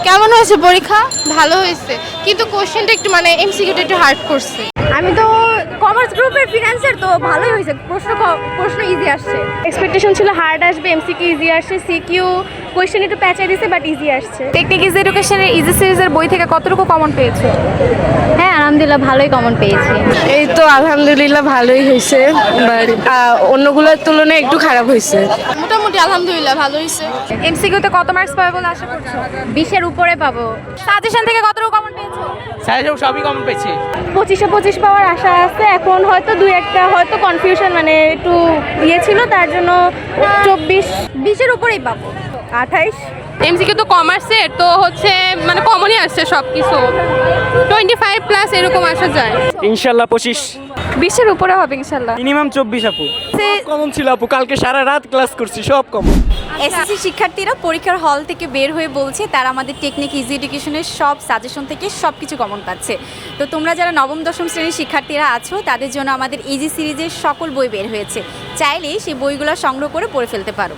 কেমন হয়েছে পরীক্ষা? ভালো হয়েছে, কিন্তু কোশ্চেনটা একটু মানে এমসিকিউটা একটু হার্ড করছে। আমি তো কমার্স গ্রুপের ফিনান্সের, তো ভালোই হয়েছে, প্রশ্ন ইজি আসছে। এক্সপেকটেশন ছিল হার্ড আসবে, এমসিকিউ ইজি আসছে, সিকিউ কোয়েশ্চেন একটু প্যাঁচাই দিয়েছে বাট ইজি আসছে। টেকনিক ইজ এডুকেশনের ইজি সিরিজের বই থেকে কতটুকু কমন পেয়েছো? হ্যাঁ আলহামদুলিল্লাহ ভালোই কমন পেয়েছি। এই তো আলহামদুলিল্লাহ ভালোই হয়েছে, বাট অন্যগুলোর তুলনায় একটু খারাপ হয়েছে। মোটামুটি আলহামদুলিল্লাহ ভালো হয়েছে। এমসিকিউতে কত মার্কস পাবে বলে আশা করছো? 20-এর উপরে পাবো। সাজেশন থেকে কতটুকু কমন পেয়েছো? সবই কমন পেয়েছি। 25 পাওয়ার আশা আছে। এখন হয়তো দুই একটা হয়তো কনফিউশন মানে একটু ছিল, তার জন্য 20-এর উপরেই পাবো। 28। এমসিকিউ তো কমার্সের, তো হচ্ছে মানে কমনই আসছে সব কিছু, 25 প্লাস এরকম আসা যায়। ইনশাল্লাহ 25, 20-এর উপরে হবে ইনশাল্লাহ। মিনিমাম 24 আপু। কমন ছিল আপু, কালকে সারা রাত ক্লাস করছি, সব কমন। এসএসসি শিক্ষার্থীরা পরীক্ষার হল থেকে বের হয়ে বলছে তারা আমাদের টেকনিক ইজি এডুকেশনের সব সাজেশন থেকে সব কিছু কমন পাচ্ছে। তো তোমরা যারা নবম দশম শ্রেণীর শিক্ষার্থীরা আছো তাদের জন্য আমাদের ইজি সিরিজের সকল বই বের হয়েছে, চাইলেই সেই বইগুলো সংগ্রহ করে পড়ে ফেলতে পারো।